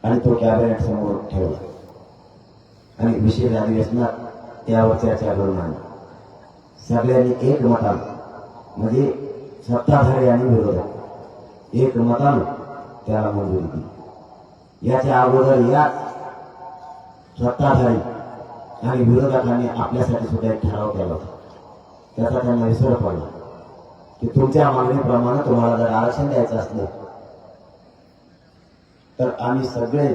आणि तो कॅबिनेट समोर ठेवला आणि विशेष अधिवेशनात त्यावर चर्चा करून आणली. सगळ्यांनी एक मतानं, म्हणजे सत्ताधारी आणि विरोधक एक मतानं त्याला मंजुरी दिली. याच्या अगोदर या सत्ताधारी आणि विरोधकांनी आपल्यासाठी सुद्धा एक ठराव केला होता. त्याचा त्यांना विसर पडला की तुमच्या मागणीप्रमाणे तुम्हाला जर आरक्षण द्यायचं असलं तर आम्ही सगळे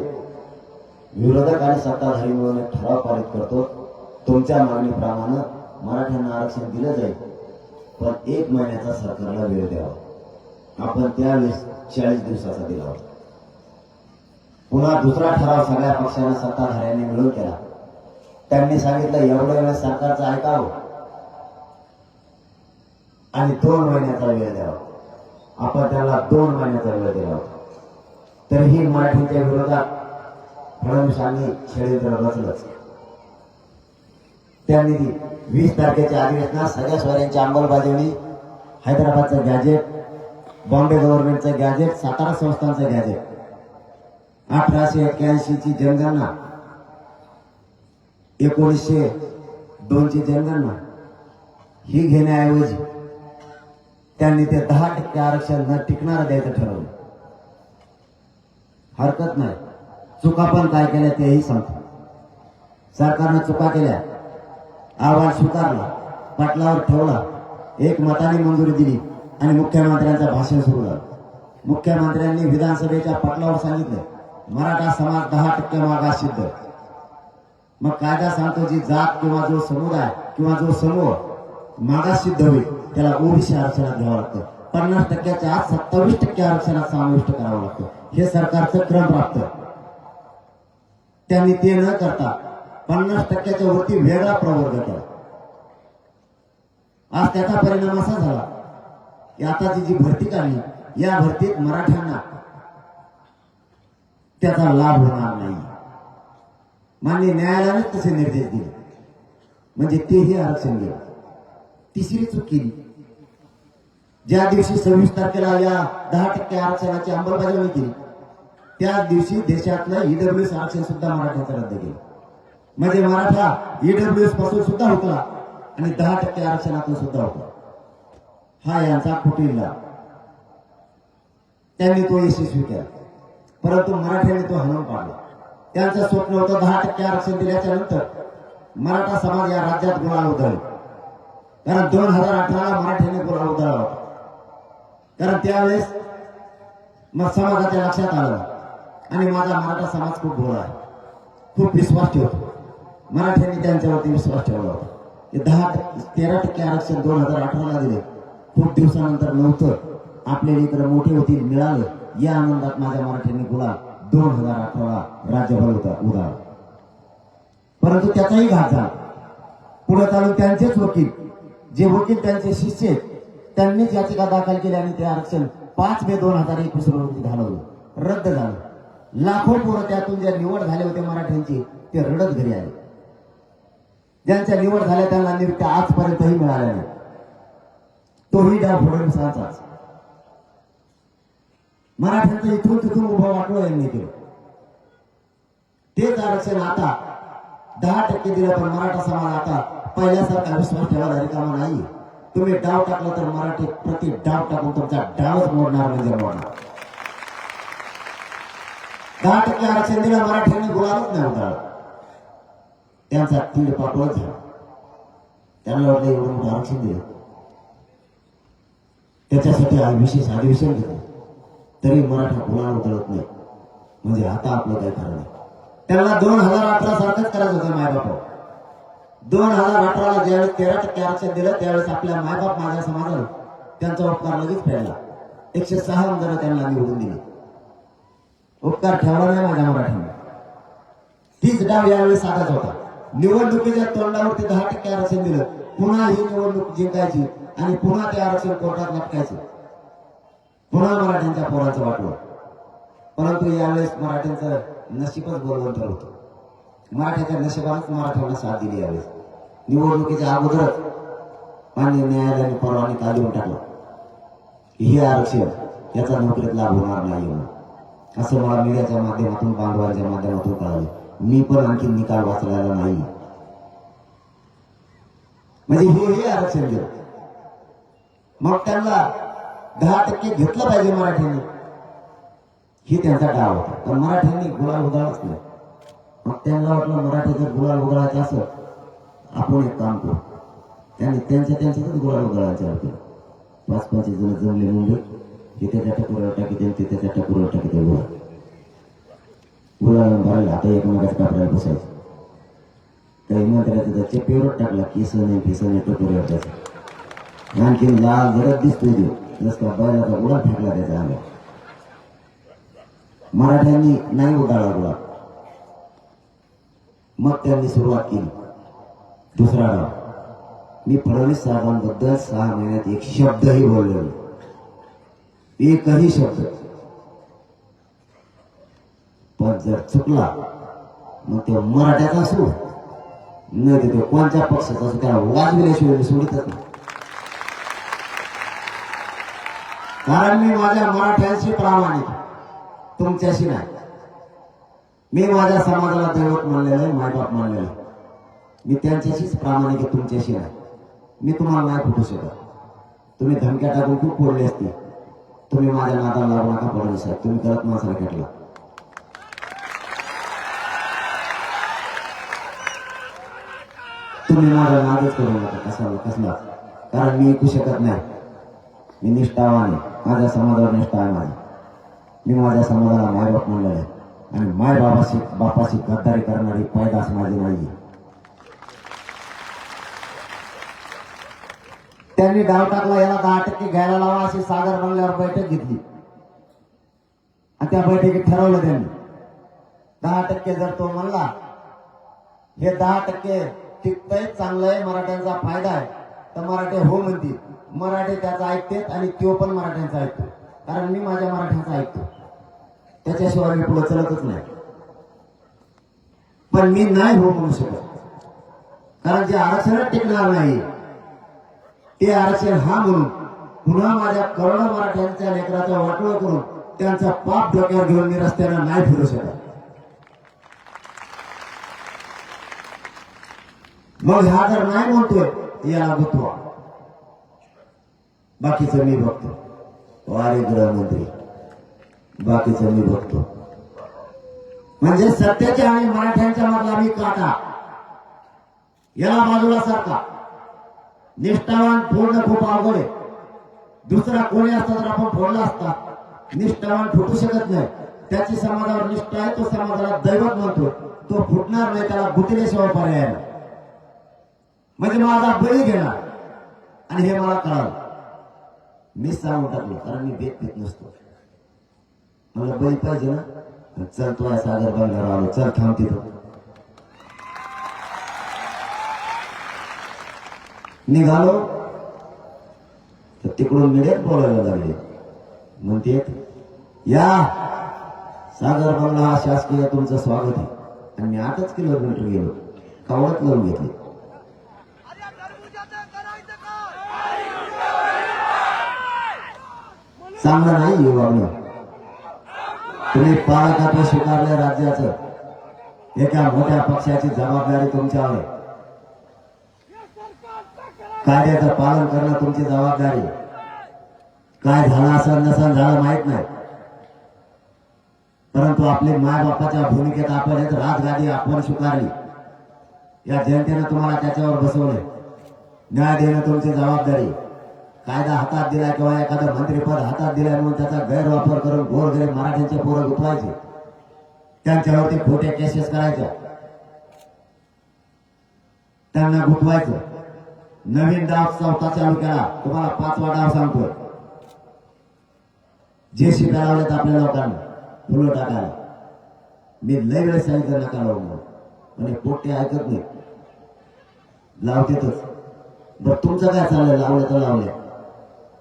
विरोधक आणि सत्ताधारी मिळून एक ठराव पारित करतो. तुमच्या मागणीप्रमाणे मराठ्यांना आरक्षण दिलं जाईल, पण 1 महिन्याचा सरकारला वेळ द्यावा. आपण त्यावेळेस 40 दिवसाचा दिला होता. पुन्हा दुसरा ठराव सगळ्या पक्षांना सत्ताधाऱ्यांनी मिळून केला. त्यांनी सांगितलं एवढ्या वेळेस सरकारचं ऐकावं आणि 2 महिन्याचा वेळ द्यावा. आपण त्याला 2 महिन्याचा वेळ दिला होता. तरीही मराठीच्या विरोधात फडणवीसांनी षडयंत्र रचलंच. त्यांनी 20 तारखेच्या अधिवेशनात सगळ्या स्वाऱ्यांची अंमलबजावणी, हैदराबादचं गॅजेट, बॉम्बे गव्हर्नमेंटचं गॅजेट, सातारा संस्थांचं गॅजेट, 1881 ची जनगणना, 1902 ची जनगणना ही घेण्याऐवजी त्यांनी ते 10% आरक्षण न टिकणारं द्यायचं ठरवलं. हरकत नाही, चुका पण काय केल्या तेही सांगतो. सरकारनं चुका केल्या, अहवाल स्वीकारला, पाटलावर ठेवला, एक मताने मंजुरी दिली आणि मुख्यमंत्र्यांचं भाषण सुरू झालं. मुख्यमंत्र्यांनी विधानसभेच्या पाटलावर सांगितलं मराठा समाज 10% मागास सिद्ध. मग कायदा सांगतो जी जात किंवा जो समुदाय किंवा जो समूह मागास सिद्ध होईल त्याला ओबीसी आरक्षणात घ्यावं लागतं. 50%च्या आत 27% आरक्षणात समाविष्ट करावं लागतं. हे सरकारचं क्रम प्राप्त. त्यांनी ते न करता 50%च्या वरती वेगळा प्रवर्ग केला. आज त्याचा परिणाम असा झाला की आताची जी भरती काढली या भरतीत मराठ्यांना त्याचा लाभ होणार नाही. माननीय न्यायालयाने तसे निर्देश दिले, म्हणजे तेही आरक्षण गेलं. तिसरी चूक केली. ज्या दिवशी 26 तारखेला या 10% आरक्षणाची अंमलबजावणी केली त्याच दिवशी देशातलं ईडब्ल्यूएस आरक्षण सुद्धा मराठ्यांचं रद्द केलं. म्हणजे मराठा ईडब्ल्यूएस पासून सुद्धा हुकला आणि 10% आरक्षणातून सुद्धा हुकला. हा यांचा कुटील लाभ. त्यांनी तो यशस्वी केला, परंतु मराठ्यांनी तो हाणून पाडला. त्यांचं स्वप्न होतं 10% आरक्षण दिल्याच्या नंतर मराठा समाज या राज्यात गुलाल उधळेल. कारण 2018ला मराठ्यांनी गुलाल उधळला होता. कारण त्यावेळेस मग समाजाच्या लक्षात आलं आणि माझा मराठा समाज खूप भोळा आहे, खूप विश्वास ठेवतो. मराठ्यांनी त्यांच्यावरती विश्वास ठेवला होता. 13% आरक्षण 2018ला दिले. खूप दिवसानंतर नव्हतं, आपल्या इकडे मोठे होतील मिळालं, या आनंदात माझ्या मराठ्यांनी गुलाल 2018ला राज्यभर होता उदार. परंतु त्याचाही घात झाला. पुढे चालून त्यांचेच वकील, जे वकील त्यांचे शिष्य आहेत, त्यांनीच याचिका दाखल केली आणि ते आरक्षण 5 मे 2021 रोजी घालवलं, रद्द झालं. लाखो पोरं त्यातून ज्या निवड झाले होते मराठ्यांची ते रडत घरी आले. ज्यांच्या निवड झाल्या त्यांना नियुक्त्या आजपर्यंतही मिळाल्या नाही. तोही डाव फडणवीसांचाच. मराठ्यांचं इथून तिथून उभं वाटलं यांनी केलं. तेच आरक्षण आता 10% दिलं, पण मराठा समाज आता पहिल्यासारखा विश्वास ठेवायला रिकामा नाही. तुम्ही डाव टाकला तर मराठी प्रति डाव टाकून तुमचा डावच मोडणार म्हणजे मोडणार. 10% आरक्षण दिलं, मराठ्यांनी गुलाबच नाही उधळला. त्यांचा तीड पापळच झाला. त्यांना वाटलं एवढं मोठं आरक्षण दिलं, त्याच्यासाठी आज विशेष अधिवेशन घेतलं तरी मराठा गुलाल उधळत नाही, म्हणजे आता आपलं काय खरं नाही. त्यांना 2018 सारखंच करायचं होतं मायबाप. 2018ला ज्यावेळेस 13% आरक्षण दिलं त्यावेळेस आपल्या मायबाप माझ्या समाजानं त्यांचा उपकार लगेच फेडला. 106 आमदार त्यांना निवडून दिले. उपकार ठेवला नाही माझ्या मराठ्यांना. तीच डाव यावेळेस साधाच होता. निवडणुकीच्या तोंडावरती 10% आरक्षण दिलं, पुन्हा ही निवडणूक जिंकायची आणि पुन्हा ते आरक्षण कोर्टात लटकायचं, पुन्हा मराठ्यांच्या पोराचं वाटलं. परंतु यावेळेस मराठ्यांचं नशीबच बरोबर ठरवतं. मराठ्याच्या नशिबानेच मराठ्यांना साथ दिली. यावेळेस निवडणुकीच्या अगोदरच माननीय न्यायालयाने परवा निकाल देऊन टाकला की हे आरक्षण याचा नोकरीत लाभ होणार नाही म्हणून. असं मला मीडियाच्या माध्यमातून बांधवांच्या माध्यमातून कळालं. मी पण आणखी निकाल वाचलेला नाही. म्हणजे हे आरक्षण दिलं. मग त्यांना 10% घेतलं पाहिजे मराठ्यांनी, ही त्यांचा डाव होता. पण मराठ्यांनी गुलाल उधळाच नाही. मग त्यांना वाटलं मराठी जर गुलाल उधळायचं असं आपण एक काम करू. त्यांनी त्यांच्यातच गुलाल उधळायचं केलं. 5-5 जण जमले मुंबई, हे त्याच्या टकुरावर टाकी ते त्याच्या टकुरावर टाकी गुलाल भरायला. आता एकमेकाच्या कापड्याला बसायचं. काही मंत्र्याचं त्याच्या पेवरच टाकला, केस नाही फेस नाही टकुऱ्यावर त्याचा. आणखी लाल जरच दिसतोय देऊ जस का बैलाचा गुलाल फेकला त्याच्या आल्या. मराठ्यांनी नाही उधळला गुलाल. मग त्यांनी सुरुवात केली दुसरा डाव. मी फडणवीस साहेबांबद्दल 6 महिन्यात एक शब्दही बोललो नाही, एकही शब्द. पण जर चुकला मग ते मराठ्याचा असो नाही ते कोणत्या पक्षाचा असो, त्याला वाजविल्याशिवाय मी सोडितच नाही. कारण मी माझ्या मराठ्यांशी प्रामाणिक, तुमच्याशी नाही. मी माझ्या समाजाला दैवत मानलेलं आहे, मायबाप मानलेलं आहे. मी त्यांच्याशीच प्रामाणिक आहे, तुमच्याशी नाही. मी तुम्हाला नाही फुटू शकत. तुम्ही धमक्या टाकून खूप फोडले असते. तुम्ही माझ्या नादाला लागू नका फडणवीस साहेब, तुम्ही करत माणसाला खेटला. तुम्ही माझा नादच करू नका कसला. कारण मी ऐकू शकत नाही. मी निष्ठावान आहे, माझ्या समाजावर निष्ठा आहे माझी. मी माझ्या समाजाला मायबाप म्हणलेलं आहे आणि बापाशी गद्दारी करणारी पैदास माझी नाही. त्यांनी डाव टाकला, याला 10% घ्यायला लावा अशी सागर बंगल्यावर बैठक घेतली आणि त्या बैठकीत ठरवलं त्यांनी 10% जर तो म्हणला हे 10% टिकतंय, चांगलं आहे, मराठ्यांचा फायदा आहे, तर मराठे हो म्हणतील. मराठे त्याचा ऐकतात आणि तो पण मराठ्यांचा ऐकतो. कारण मी माझ्या मराठ्यांचा ऐकतो, त्याच्याशिवाय मी पुढे चलतच नाही. पण मी नाही हो म्हणू शकत, कारण जे आरक्षणात टिकणार नाही ते आरक्षण हा म्हणून पुन्हा माझ्या करोडो मराठ्यांच्या लेकराचा वाटोळ करून त्यांचा पाप डोक्यावर घेऊन मी रस्त्यानं नाही फिरू शकत. मग हा जर नाही म्हणतोय याला गुतवा, बाकीचं मी बघतो. वारे गृहमंत्री, बाकीचं मी बघतो. म्हणजे सत्याच्या आणि मराठ्यांच्या मधला मी काटा, याला बाजूला सारखा. निष्ठावान फोडणं खूप अवघड आहे. दुसरा कोणी असता तर आपण फोडला असता. निष्ठावान फुटू शकत नाही. त्याची समाजावर निष्ठा आहे, तो समाजाला दैवत म्हणतो, तो फुटणार नाही, त्याला गुतल्याशिवाय पर्याय नाही. म्हणजे माझा बळी घेणार. आणि हे मला कळालं, मी सांगून टाकलो. कारण मी भेट नसतो, मला बळी पाहिजे ना. चल तो या सागर बंगल्यावर आलो, चल थांब तिथं. निघालो तर तिकडून मीडियात बोलायला लागले. म्हणते या सागर बंगला हा शासकीय, तुमचं स्वागत आहे. आणि मी 8 किलोमीटर गेलो, कावडत लावून घेतली. चांगलं नाही हे वागणं. तुम्ही पालकत्व स्वीकारले राज्याचं, एका मोठ्या पक्षाची जबाबदारी तुमच्यावर आहे. कायद्याचं पालन करणं तुमची जबाबदारी. काय झालं असं नसन झालं माहित नाही, परंतु आपले मायबापाच्या भूमिकेत आपण एक राजगादी आपण स्वीकारली. या जनतेनं तुम्हाला त्याच्यावर बसवले. न्याय देणं तुमची जबाबदारी. कायदा हातात दिला किंवा एखादं मंत्रीपद हातात दिलं म्हणून त्याचा गैरवापर करून गोरगरीब मराठ्यांचे पोरं गुतवायचे, त्यांच्यावरती खोटे केसेस करायच्या, त्यांना गुतवायचं. नवीन डाव 4था चालू केला. तुम्हाला 5वा डाव सांगतोय. जेसी लावलेत आपल्या लोकांना फुलं टाकायला. मी लय वेळेस सांगितलं नका लावू म्हणून, पण पोटे ऐकत नाही, लावतेच. बरं तुमचं काय चाललंय? लावलं तर लावले.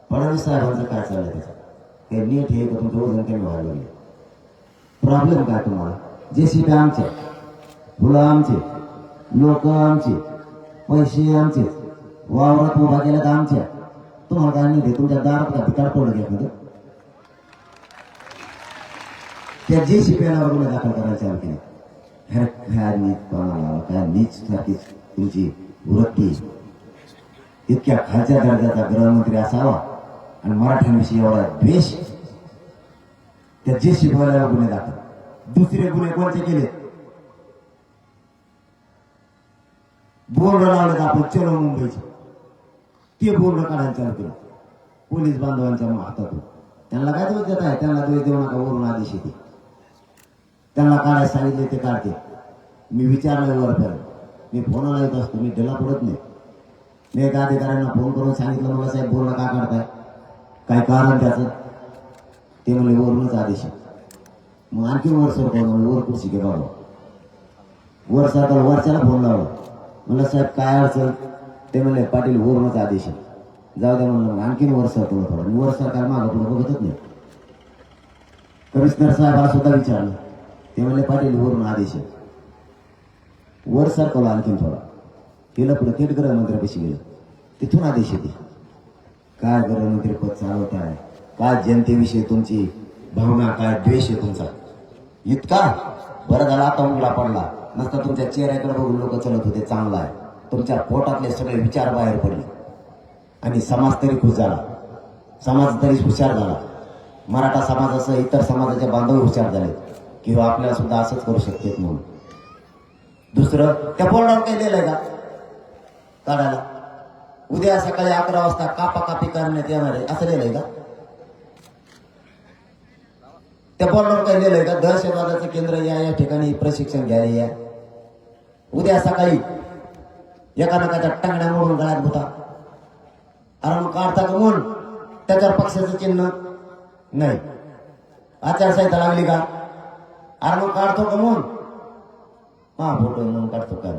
फडणवीस साहेबांचं काय चाललंय? त्याचं हे नीट हे का तुमचं वजन कमी व्हायला लागले? प्रॉब्लेम काय तुम्हाला? जेसीबी आमचे, फुलं आमचे, लोक आमचे, पैसे आमचे, वावरात उभा केल्यात आमच्या. तुम्हाला काय नाही, तुमच्या दारात का भिकार पडलं घ्या. त्या जे शिपायाला गुन्हे दाखल करायला चालू केले. अरे काय नीच पाहणार, काय नीच सारखी तुमची वृत्ती. इतक्या खालच्या दर्जाचा गृहमंत्री असावा आणि मराठ्यांविषयी एवढा द्वेष. त्या जे शिपायाला गुन्हे दाखल. दुसरे गुन्हे कोणते केले? बोर्ड लावले आपण चलो मुंबईचे, ते बोर्ड काढायला चालू केलं पोलीस बांधवांच्या हातातून. त्यांना काय दोष देत आहे? त्यांना दोष देऊ नका, वरून आदेश येते. त्यांना काढायला सांगितले ते काढते. मी विचारलं वर फिरत, मी फोनला येत असतो, मी ढिला पडत नाही. मी एका अधिकाऱ्यांना फोन करून सांगितलं, मला साहेब बोर्ड का काढताय, काय कारण त्याचं? ते म्हणले वरूनच आदेश. मग आणखी वर सरकवलं, वर कुर्सी घे बाबा. वर सरकवलं, वरच्याला फोन लावला, म्हणलं साहेब काय अडचण? ते म्हणले पाटील वरूनच आदेश. जाऊ द्या म्हणलं. आणखीन वर सरकवलं थोडं. मी वर सरकार मागं पुढं बघतच नाही. कमिशनर साहेबाला सुद्धा विचारलं, ते म्हणले पाटील वरून आदेश. वर सरकवलं आणखीन थोडा. केलं पुढे थेट गृहमंत्र्यापाशी गेलं, तिथून आदेश येते. काय गृहमंत्री पद चालवत आहे, काय जनतेविषयी तुमची भावना, काय द्वेष आहे तुमचा इतका. बरं झाला आता उघडा पडला, नसता तुमच्या चेहऱ्याकडे बघून लोक चलत होते चांगला आहे. तुमच्या पोटातले सगळे विचार बाहेर पडले आणि समाज तरी खुश झाला, समाज तरी हुशार झाला. मराठा समाजासह इतर समाजाचे बांधव हुशार झाले की आपल्याला सुद्धा असंच करू शकते म्हणून. दुसरं, त्या बोर्डावर काही लिहिलंय का काढायला? उद्या सकाळी 11 वाजता कापाकापी करण्यात येणार आहे असं लिहिलंय का? त्या बोर्डावर काही लिहिलंय का दहशतवादाचं केंद्र या ठिकाणी प्रशिक्षण घ्यायला या? उद्या सकाळी एकामेकाच्या टांगड्या मोडून गळ्यात होता. अरे मग काढता का म्हणून त्याच्यावर पक्षाचं चिन्ह नाही, आचारसंहिता लागली का? अरे मग काढतो का म्हणून हा फोटो म्हणून काढतो का?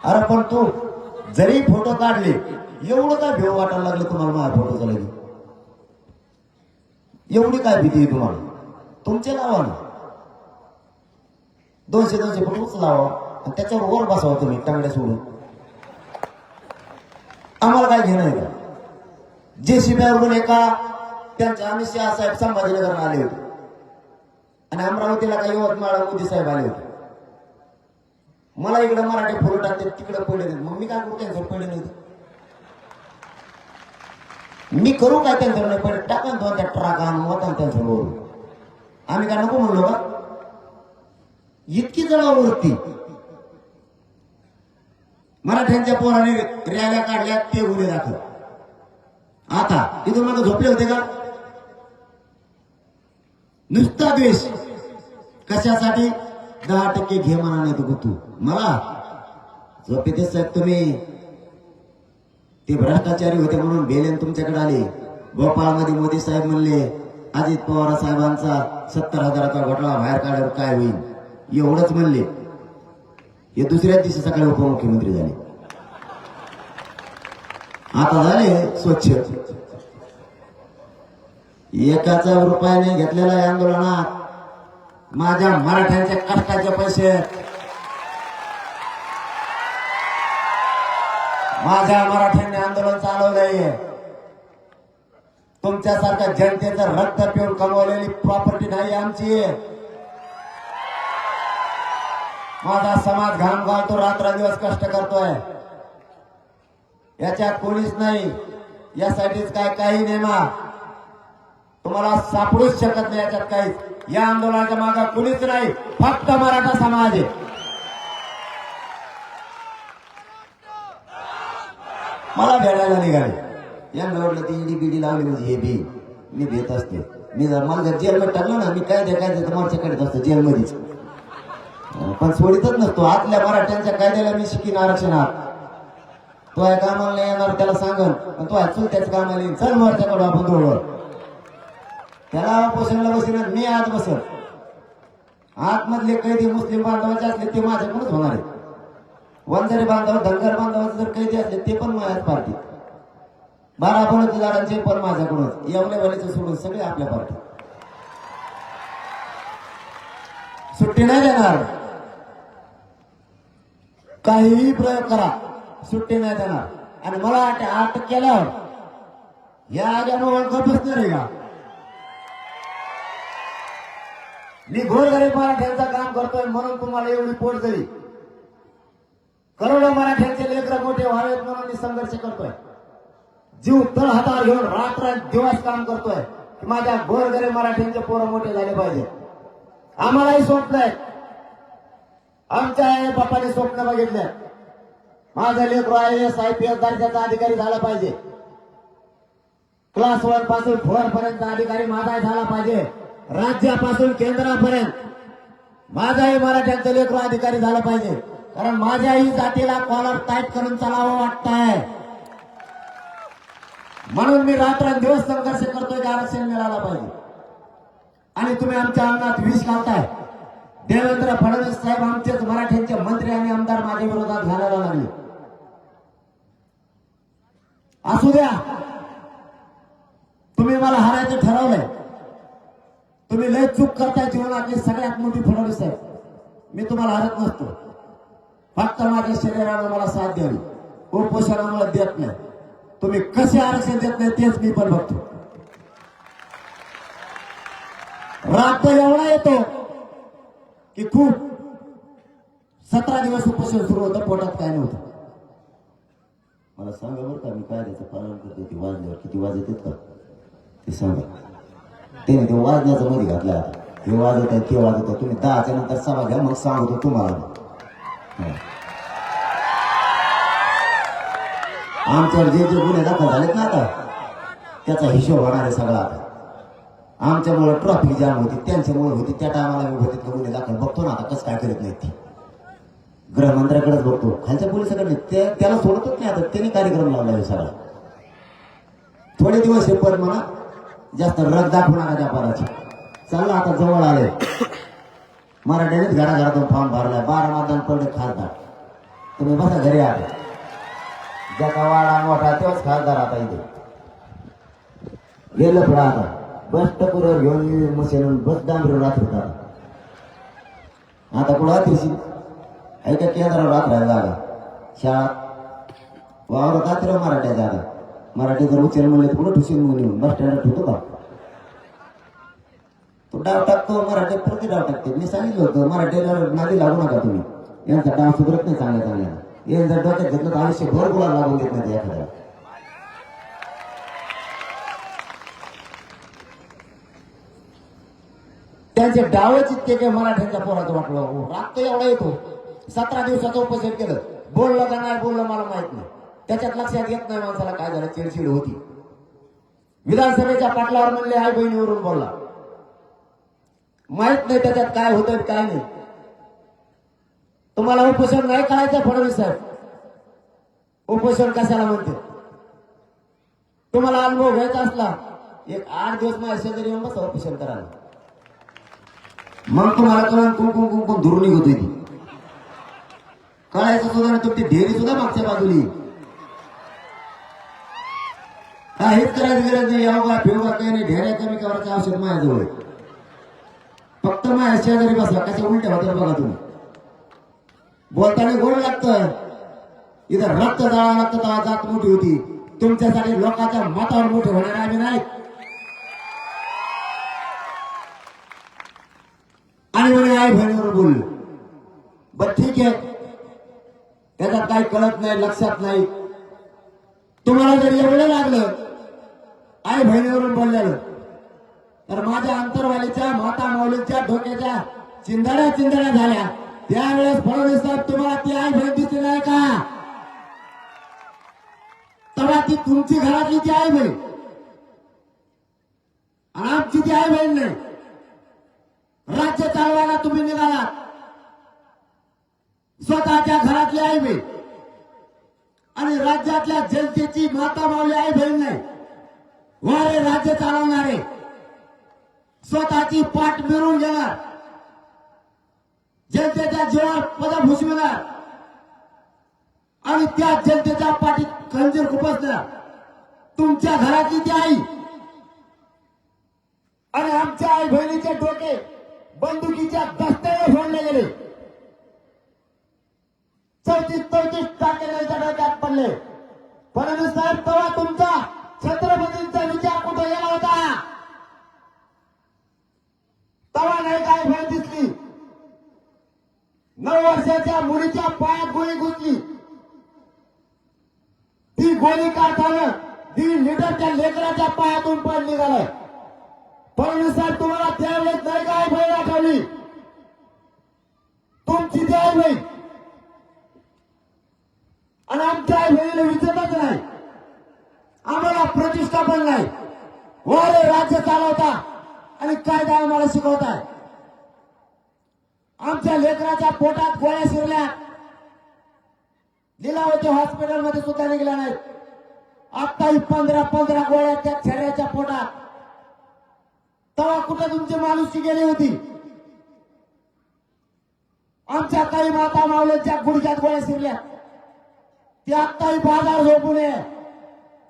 अरे पण तू जरी फोटो काढले, एवढं काय भेव वाटायला लागले तुम्हाला माझ्या फोटोचं लगे? एवढी काय भीती आहे तुम्हाला? तुमचे लावा ना 200 फोटोच लावा आणि त्याच्यावर वर बसावा तुम्ही टांगड्या सोडून. आम्हाला काय घेणं आहे का? जे शिब्यावरून एका त्यांच्या अमित शहा साहेब संभाजीनगरला आले होते आणि अमरावतीला काही यवतमाळ मोदी साहेब आले होते. मला इकडे मराठी फोटो टाकते, तिकडे पडले नाहीत. मग मी काय करू? त्यांच्यावर पडले नाहीत मी करू काय? त्यांच्यावर नाही पडले, टाका दोन त्या ट्राक आणून होता त्यांच्यावर. आम्ही काय नको म्हणलो का? इतकी जळावरती मराठ्यांच्या पोराने रॅल्या काढल्या, ते गुन्हे दाखल. आता तिथून मागे झोपले होते का? नुसता द्वेष कशासाठी? 10% घे म्हणा, नाही तर तू मला झोपेते साहेब. तुम्ही ते भ्रष्टाचारी होते म्हणून बेलेन तुमच्याकडे आले. भोपाळमध्ये मोदी साहेब म्हणले अजित पवार साहेबांचा 70,000चा घोटाळा बाहेर काढल्यावर काय होईल, एवढंच म्हणले. हे दुसऱ्याच दिवशी सकाळी उपमुख्यमंत्री झाले. आता झाले स्वच्छ. एकाचा रुपयाने घेतलेल्या या आंदोलनात माझ्या मराठ्यांच्या कष्टाचे पैसे, माझ्या मराठ्यांनी आंदोलन चालवलंय. तुमच्यासारख्या जनतेचं रक्त पिऊन कमवलेली प्रॉपर्टी नाही आमची. माझा समाज घाम घालतो, रात्रदिवस कष्ट करतोय. याच्यात कोणीच नाही. यासाठीच काही नेमा तुम्हाला सापडूच शकत नाही. याच्यात काही या आंदोलनाच्या मागे कोणीच नाही, फक्त मराठा समाज आहे. मला भेटायला निघाले, यांना वाटलं ती ईडी बिडी लावली म्हणजे हे बी मी भेट असते. मी जर मला जर जेलमध्ये टाकलं ना, मी काय तर माणसाकडे असतो जेलमध्येच, पण सोडितच नसतो. आतल्या मराठ्यांच्या कायद्याला मी शिकीन आरक्षणात. तो आहे कामाला नाही येणार त्याला सांगन, पण तो आहे त्याच कामाला येईल. चल मोर्चाकडे आपण दोघं. त्याला पोषणला बसेन, मी आज बसत. आतमधले कैदी मुस्लिम बांधवाचे असले ते माझ्याकडूनच होणार आहे. वंजारी बांधव, धनगर बांधवाचे जर कैदी असले ते पण माझ्याच पार्टी. 12 बळतदारांचे पण माझ्याकडूनच. येवलेवालीचं सोडून सगळे आपल्या पार्टी. सुट्टी नाही देणार. काहीही प्रयोग करा, सुट्टी नाही देणार. आणि मला अटक केल्यावर या आग्यानं ओळख बसणार आहे का? मी गोरगरीब मराठ्यांचं काम करतोय म्हणून तुम्हाला एवढी पोट जळी. करोडो मराठ्यांचे लेकरं मोठे व्हावेत म्हणून मी संघर्ष करतोय. जीव तळ हातावर घेऊन रात्र दिवस काम करतोय की माझ्या गोरगरीब मराठ्यांचे पोरं मोठे झाले पाहिजे. आम्हालाही स्वप्न आहे. आमच्या आई बापाने स्वप्न बघितले. माझं लेकरू IAS IPS दर्जाचा अधिकारी झाला पाहिजे. क्लास 1 पासून 4 पर्यंत अधिकारी माझा झाला पाहिजे. राज्यापासून केंद्रापर्यंत माझाही मराठ्यांचं लेकरू अधिकारी झालं पाहिजे. कारण माझ्याही जातीला कॉलर टाईट करून चालावं वाटतंय. म्हणून मी रात्रंदिवस संघर्ष करतोय की आरक्षण मिळालं पाहिजे. आणि तुम्ही आमच्या अन्नात विष घालताय. देवेंद्र फडणवीस साहेब आमचेच मराठ्यांचे मंत्री आणि आमदार माझ्या विरोधात घालायला लागले. असू द्या, तुम्ही मला हरायचं ठरवलंय. तुम्ही लय चूक करताय जीवनातली सगळ्यात मोठी फडणवीस साहेब. मी तुम्हाला हरत नसतो. फक्त माझ्या शरीरानं मला साथ द्यावी. उपोषणामुळे देत नाही. तुम्ही कसे आरक्षण देत नाही तेच मी पण बघतो. रात एवढा येतो की खूप 17 दिवस उपोषण सुरू होतं. पोटात काय नव्हतं. मला सांगा बरं का, मी काय त्याचं पालन करतो. ती वाजल्यावर किती वाजत येत का ते सांगा. त्याने ते वाजण्याचं मध्ये घातलं. आता हे वाजत आहे ते वाजत आहे. तुम्ही 10च्या नंतर सभा घ्या मग सांगतो तुम्हाला. आमच्यावर जे जे गुन्हे दाखल झालेत ना आता त्याचा हिशोब होणार आहे सगळा. आता आमच्यामुळे ट्रॉफिक जाम होती, त्यांच्यामुळे होती. त्या टायमाला मी होते गुन्हे दाखल बघतो ना आता कसं काय करीत नाही. ती गृहमंत्र्याकडेच बघतो, खालच्या पोलिसाकडे त्याला सोडतच नाही. आता त्यांनी कार्यक्रम लावला सगळा. थोडे दिवस हे पण म्हणा जास्त रग दाखवू नका त्या पदाची. चालला आता जवळ आले. मराठ्यानेच घराघरातून फॉर्म भरलाय. 12 मतदान पडले खासदार. तुम्ही बसा घरी आले. ज्याचा वाडा मोठा तेव्हाच खासदार. आता इथे गेलं पुढं. आता बस टकुरवर घेऊन मशीन बस डांबरीवर राहत होता. आता कुठं अतिशी ऐका केंद्रावर राहत राहायला जागा. शाळा वावरात रात्री मराठ्या जागा. मराठी जर उचल म्हणले तर कुठं ठुशील म्हणून बस स्टँडवर ठेवतो का? तो डाव टाकतो. मराठी प्रति डाव टाकते. मी सांगितलं होतं मराठीला नादी लागू नका तुम्ही. यांचा डाव सुधरत नाही चांगल्या चांगल्या. हे जर डोक्यात घेतलं तर आयुष्यभर गुलाल लागून देत नाही एखाद्याला. त्यांचे डावच इतके काही मराठ्यांच्या पोराचं वाटलं. रात एवढा येतो. 17 दिवसाचं उपोषण केलं. बोललं का नाही बोललं मला माहित नाही. त्याच्यात लक्षात येत नाही माणसाला काय झालं. चिडचिड होती. विधानसभेच्या पाटलावर म्हणले आई बहिणीवरून बोलला. माहित नाही त्याच्यात काय होतं काय नाही. तुम्हाला उपोषण नाही करायचं फडणवीस साहेब. उपोषण कशाला म्हणते. तुम्हाला अनुभव घ्यायचा असला एक 8 दिवस माझ्या शेजारी येऊन बसा उपोषण करायला. मग तुम्हाला कळण कुंकुम कुंकुम धुरून निघत होती. कळायचं सुद्धा नाही. तुमची ढेरी सुद्धा मागच्या बाजूली. काहीच करायचं गरज नाही. योगा फिरवा काही नाही. ढेऱ्या कमी करायचं औषध माझ्याजवळ. फक्त माझ्या शेजारी बसला. कशा उलट्या होत्या बघा तुम्ही. बोलताना गोड लागतं. इथं रक्त जाळा लागतं तेव्हा जात मोठी होती. तुमच्यासाठी लोकांच्या मतावर मोठे होणारे आम्ही नाहीत. आणि म्हणे आई बहिणीवर बोललो. बर ठीक आहे. त्याच्यात काही कळत नाही लक्षात नाही. तुम्हाला जर एवढं लागलं आई बहिणीवरून बोललेलं तर माझ्या अंतरवालीच्या माता माऊलीच्या डोक्याच्या चिंधड्या चिंधड्या झाल्या. त्यावेळेस फडणवीस साहेब तुम्हाला ती आई बहीण दिसली नाही का? तेव्हा ती तुमची घरातली ती आई बहीण आणि आमची ती आई बहीण नाही. राज्य चालवायला तुम्ही निघाला. स्वतःच्या घरातली आई बहीण आणि राज्यातल्या जनतेची माता माऊली आई बहीण नाही. वारे राज्य चालवणारे स्वतःची पाठ मिळवून घेणार. जनतेच्या जीवावर पद भुसविणार आणि त्या जनतेच्या पाठीत खंजीर खुपसणार. तुमच्या घरातली ती आई आणि आमच्या आई बहिणीचे डोके बंदुकीच्या दस्त्याने फोडले गेले. 34 टाके त्यांच्या डोक्यात पडले. फडणवीस साहेब तेव्हा तुमचा छत्रपतींचा विचार कुठे गेला होता? तेव्हा नाही काय 9 वर्षाच्या मुलीच्या पायात गोळी घुसली. ती गोळी काढताना 1.5 लिटर त्या लेकराच्या पायातून पण निघालं. फडणवीस साहेब तुम्हाला त्यावेळेस नाही काय बहीण आठवली? तुमची ती आई बहीण आणि आमच्या आई बहिणीला विचारच नाही. आम्हाला प्रतिष्ठा पण नाही. वारे राज्य चालवता आणि कायदा आम्हाला शिकवताय. आमच्या लेकराच्या पोटात गोळ्या शिरल्या. लिलावती हॉस्पिटलमध्ये सुद्धा निघाल्या नाहीत. आत्ताही 15 गोळ्या त्या छेड्याच्या पोटात. तेव्हा कुठे तुमची माणुसकी गेली होती? आमच्या काही माता मावळ्यांच्या गुडघ्यात गोळ्या शिरल्या. ती आत्ताही बाजार झोपू नये.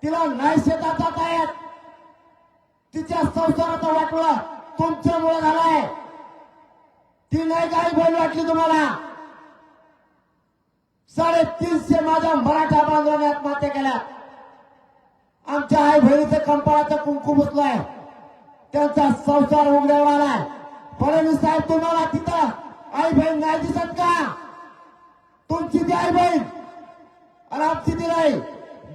तिला नाही शेतात जाता येत. तिच्या संसाराचा वाटोळा तुमच्यामुळे झालाय. ती नाही काही बहीण वाटली तुम्हाला? 350 माझ्या मराठा बांधवांनी आत्महत्या केल्या. आमच्या आई बहिणीचं कंपाळाचं कुंकू पुसलंय. त्यांचा संसार उघड्यावर आलाय. फडणवीस साहेब तुम्हाला तिथं आई बहीण नाही दिसत का? तुमची ती आई बहीण आणि आमची ती नाही.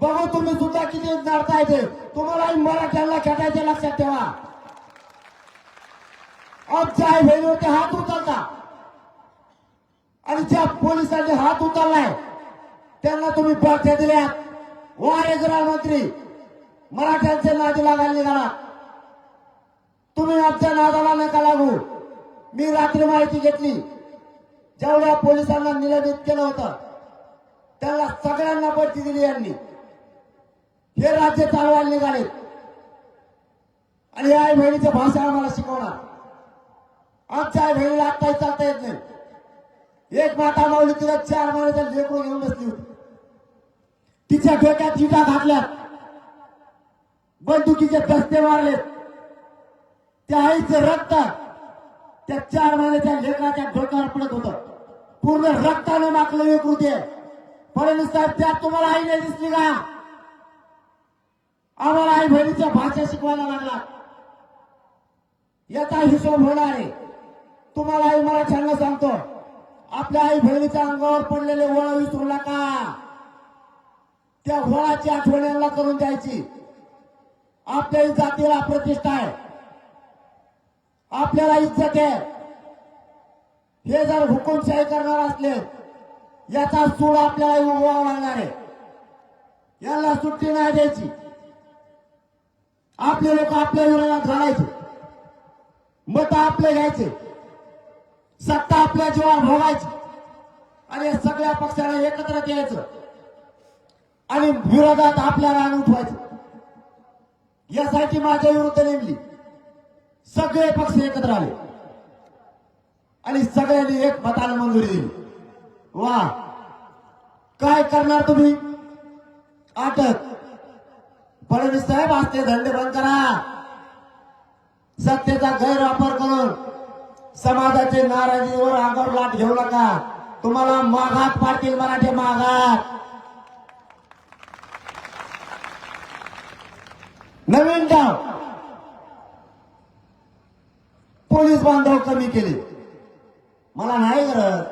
बघू तुम्ही सुद्धा किती लढता येते. तुम्हाला मराठ्यांना खेटायचे लक्षात ठेवा. आमच्या आई बहिणीवरती हात उचलता आणि ज्या पोलिसांनी हात उचललाय त्यांना तुम्ही पाठ्या दिल्या. वारे गृहमंत्री मराठ्यांचे नादी लागायला निघाला. तुम्ही आमच्या नादाला नका लागू. मी रात्री माहिती घेतली. जेवढ्या पोलिसांना निलंबित केलं होतं त्यांना सगळ्यांना बढती दिली यांनी. हे राज्य चालवायला निघाले आणि आई बहिणीची भाषा आम्हाला शिकवणार. आमच्या आई बहिणीला आत्ताही चालता येत नाही. एक माता माऊली तिला 4 महिन्याच्या लेकरू घेऊन बसली होती. तिच्या डोक्यात चिटा घातल्यात. बंदुकीचे दस्ते मारलेत. त्या आईचं रक्त त्या 4 महिन्याच्या लेकराच्या डोक्यावर पडत होतं. पूर्ण रक्ताने माखलं लेकरू ते. फडणवीस साहेब त्यात तुम्हाला आई नाही दिसली का? आम्हाला आई बहिणीच्या भाषा शिकवायला लागला. याचा हिशोब होणार आहे. तुम्हाला आई मराठ्यांना सांगतो, आपल्या आई बहिणीच्या अंगावर पडलेले वळ विसरू नका. त्या वळाची आठवण यांना करून द्यायची. आपल्या जातीला प्रतिष्ठा आहे. आपल्याला इज्जत आहे. हे जर हुकुमशाही करणार असले याचा सूड आपल्याला उभा लागणार आहे. याला सुट्टी नाही द्यायची. आपले लोक आपल्या विरोधात घालायचे. मत आपले घ्यायचे. सत्ता आपल्या जीवावर भोगायची आणि सगळ्या पक्षाला एकत्र यायचं आणि विरोधात आपल्याला आणून उठवायचं. यासाठी माझ्या विरुद्ध नेमली. सगळे पक्ष एकत्र आले आणि सगळ्यांनी एक मताला मंजुरी दिली. वा, काय करणार तुम्ही? अटक. फडणवीस साहेब आज ते धंदे बंद करा. सत्तेचा गैरवापर करून समाजाचे नाराजीवर अंगावर लाट घेऊ नका. तुम्हाला माघात पाडतील मराठे, माघात. नवीन गाव पोलीस बांधव कमी केले. मला नाही गरज.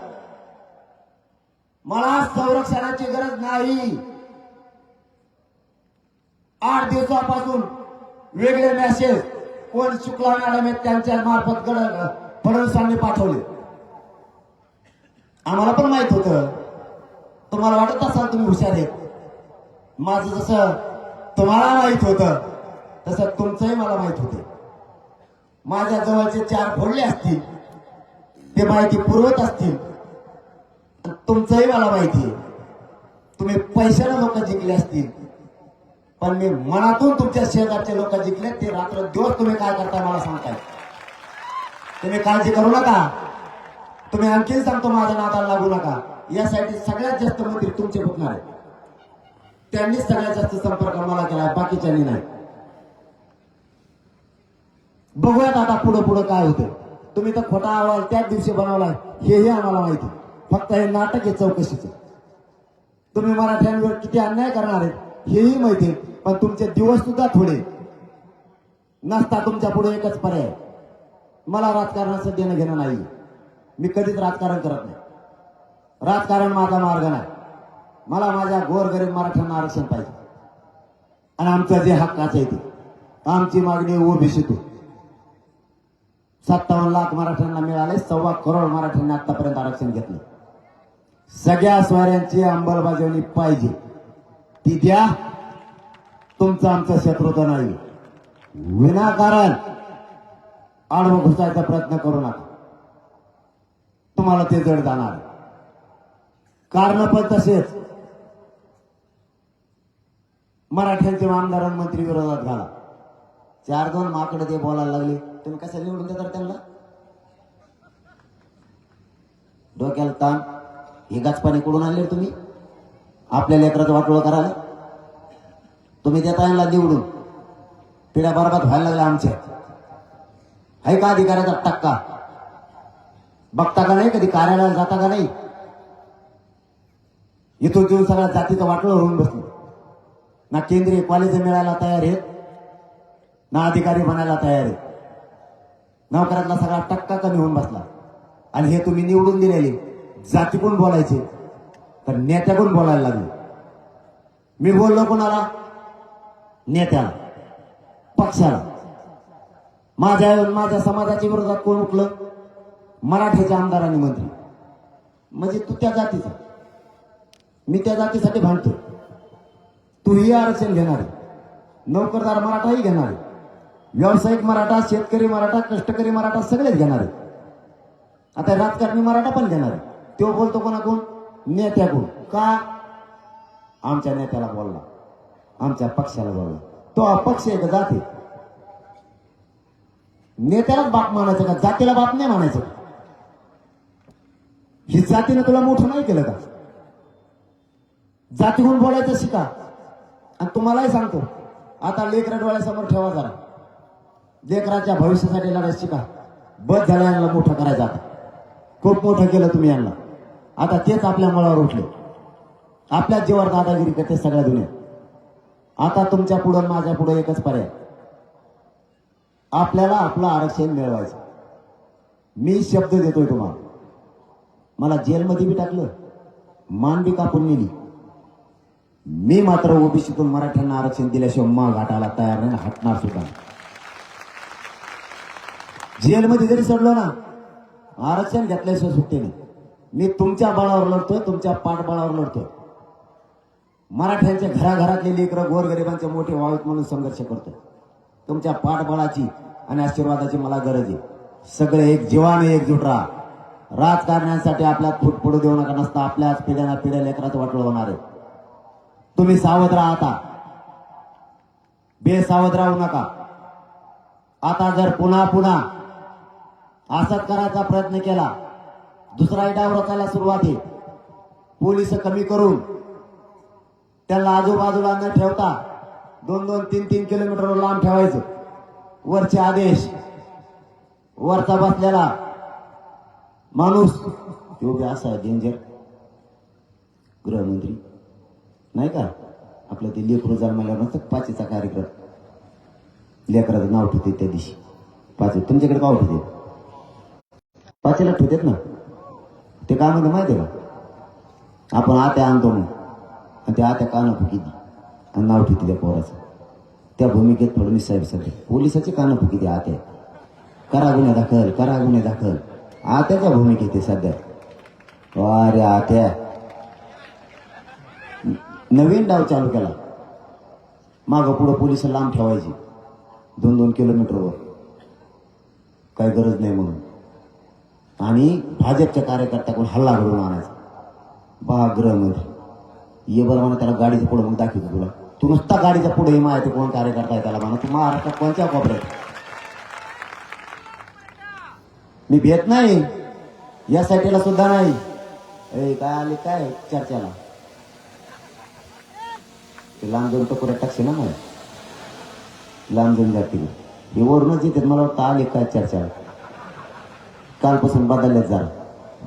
मला संरक्षणाची गरज नाही. 8 दिवसापासून वेगळे मेसेज कोण शुक्ला मॅडम आहेत त्यांच्या मार्फत फडणवीसांनी पाठवले. आम्हाला पण माहित होतं. तुम्हाला वाटत असाल तुम्ही हुशार आहेत. माझं जसं तुम्हाला माहित होतं तसं तुमचंही मला माहित होतं. माझ्या जवळचे 4 फोडले असतील ते माहिती पुरवत असतील. तुमचंही मला माहिती आहे. तुम्ही पैशाने लोक जिंकले असतील पण मी मनातून तुमच्या शेजारचे लोक जिंकले. ते रात्र दिवस तुम्ही काय करताय मला सांगताय. तुम्ही काळजी करू नका. तुम्ही आणखीन सांगतो माझ्या नादाला लागू नका. यासाठी सगळ्यात जास्त मंत्री तुमचे फुटणार आहेत. त्यांनीच सगळ्यात जास्त संपर्क मला केला, बाकीच्यांनी नाही. बघूयात आता पुढे पुढे काय होतं. तुम्ही तर खोटा अहवाल त्याच दिवशी बनवलाय हेही आम्हाला माहिती. फक्त हे नाटक आहे चौकशीचं. तुम्ही मराठ्यांवर किती अन्याय करणार आहेत हेही माहिती आहे. पण तुमचे दिवस सुद्धा थोडे नसता. तुमच्या पुढे एकच पर्याय. मला राजकारणाचं देणं घेणं नाही. मी कधीच राजकारण करत नाही. राजकारण माझा मार्ग नाही. मला माझ्या गोरगरीब मराठ्यांना आरक्षण पाहिजे आणि आमचं जे हक्काचं आहे ते. आमची मागणी ओबीसीतून 57 लाख मराठ्यांना मिळाले. 1.25 करोड मराठ्यांनी आतापर्यंत आरक्षण घेतलं. सगळ्या स्वाऱ्यांची अंमलबजावणी पाहिजे, ती द्या. तुमचं आमचं शत्रुत्व नाही. विनाकारण आडवं घुसायचा प्रयत्न करू नका. तुम्हाला ते जड जाणार. कारण पण तसेच मराठ्यांचे आमदार आणि मंत्री विरोधात घाला. 4-2 माकडे ते बोलायला लागले. तुम्ही कसं निवडून देतात त्यांना? डोक्याला ताण. हे गाचपाणी कुठून आणले तुम्ही? आपल्या लेकराचं वाटोळं करायला तुम्ही देता यांना निवडून. पिढ्या बरबाद व्हायला लागल्या आमच्या. आहे का अधिकाऱ्याचा टक्का? बघता का नाही? कधी कार्यालयाला जाता का नाही? इथून तिथून सगळ्या जातीचं वाटोळं होऊन बसलं. ना केंद्रीय कॉलेज मिळायला तयार आहेत, ना अधिकारी बनायला तयार आहेत. नोकऱ्यातला सगळा टक्का कमी होऊन बसला. आणि हे तुम्ही निवडून दिलेले जातीकडून बोलायचे तर नेत्याकडून बोलायला लागले. मी बोललो कोणाला? नेत्याला, पक्षाला. माझ्या समाजाच्या विरोधात कोण उठलं? मराठ्याचे आमदार आणि मंत्री. म्हणजे तू त्या जातीचा, मी त्या जातीसाठी भांडतो. तूही आरक्षण घेणार आहे, नोकरदार मराठाही घेणार आहे, व्यावसायिक मराठा, शेतकरी मराठा, कष्टकरी मराठा सगळेच घेणार आहे. आता राजकारणी मराठा पण घेणार आहे. तो बोलतो कोणाकडून? नेत्याकडून. का? आमच्या नेत्याला बोलला, आमच्या पक्षाला बोलला. तो अपक्ष आहे का जाती? नेत्यालाच बाप मानायचं का? जातीला बाप नाही मानायचं? ही जातीने तुला मोठं नाही केलं का? जातीहून बोलायचं शिका. आणि तुम्हालाही सांगतो, आता लेकरं डोळ्यासमोर ठेवा जरा. लेकराच्या भविष्यासाठी लढायला शिका. बस झाला यांना मोठं करायचं. आता खूप मोठं केलं तुम्ही यांना. आता तेच आपल्या मुळावर उठले. आपल्या जीवावर दादागिरी करते सगळ्या दुनिया. आता तुमच्या पुढं माझ्या पुढं एकच पर्याय. आपल्याला आपलं आरक्षण मिळवायचं. मी शब्द देतोय तुम्हाला. मला जेलमध्ये बी टाकलं, मान बी कापून नेली. मी मात्र ओबीसीतून मराठ्यांना आरक्षण दिल्याशिवाय माग घाटायला तयार नाही, हटणार सुद्धा. जेलमध्ये जरी सोडलो ना, आरक्षण घेतल्याशिवाय सुट्टी नाही. मी तुमच्या बळावर लढतोय, तुमच्या पाठबळावर लढतोय. मराठ्यांच्या घराघरातले लेकरं गोरगरिबांचे मोठे व्हावेत म्हणून संघर्ष करतोय. तुमच्या पाठबळाची आणि आशीर्वादाची मला गरज आहे. सगळे एक जीवाने एकजूट राहा. राजकारण्यांसाठी आपल्यात फूट पडू देऊ नका. नसता आपल्याच पिढ्याना पिढ्या लेकराचं वाटोळं होणार आहे. तुम्ही सावध राहा. आता बेसावध राहू नका. आता जर पुन्हा असंच करायचा प्रयत्न केला, दुसरा डाव रचायला सुरुवात आहे. पोलिस कमी करून त्याला आजूबाजूला न ठेवता 2-2, 3-3 किलोमीटर लांब ठेवायचं. वरचे आदेश, वरचा बसलेला माणूस तो बी असा डेंजर गृहमंत्री नाही का? आपलं ते लेकरू जन्माला नसतं 5चा कार्यक्रम, लेकराचं नाव ठेवते त्या दिवशी 5. तुमच्याकडे का ठेवते? 5ला ठेवतात ना. ते काय म्हणतं माहिती आहे का? आपण आत्या आणतो म्हणून, आणि त्या आत्या कानं फुकी दी आणि नाव ठेवते त्या पोराचं. त्या भूमिकेत फडणवीस साहेब सध्या पोलिसाची कानं फुकी दी आत्या. करा गुन्हे दाखल, करा गुन्हे दाखल. आत्याच्या भूमिकेत आहे सध्या. अरे आत्या नवीन डाव चालू केला. मागं पुढं पोलिस लांब ठेवायची 2-2 किलोमीटरवर, काही गरज नाही म्हणून. आणि भाजपच्या कार्यकर्त्याकडून हल्ला घडवून आणायचा. बा गृहमंत्री ये बरं म्हणा, त्याला गाडीच्या पुढे मग दाखवतो तुला. तू नुसता गाडीच्या पुढे माहिती कोण कार्यकर्ता आहे त्याला म्हणा. तू महाराष्ट्रात कोणत्या कोपऱ्यात? मी भेट नाही या साईडला सुद्धा नाही. काय आले काय चर्चेला? लांब जाऊन टकोऱ्या टाकશે ना मला. लांब जाऊन जाते हे वरूनच येतात. मला वाटतं आले काय चर्चा. कालपासून बदलल्याच झालं.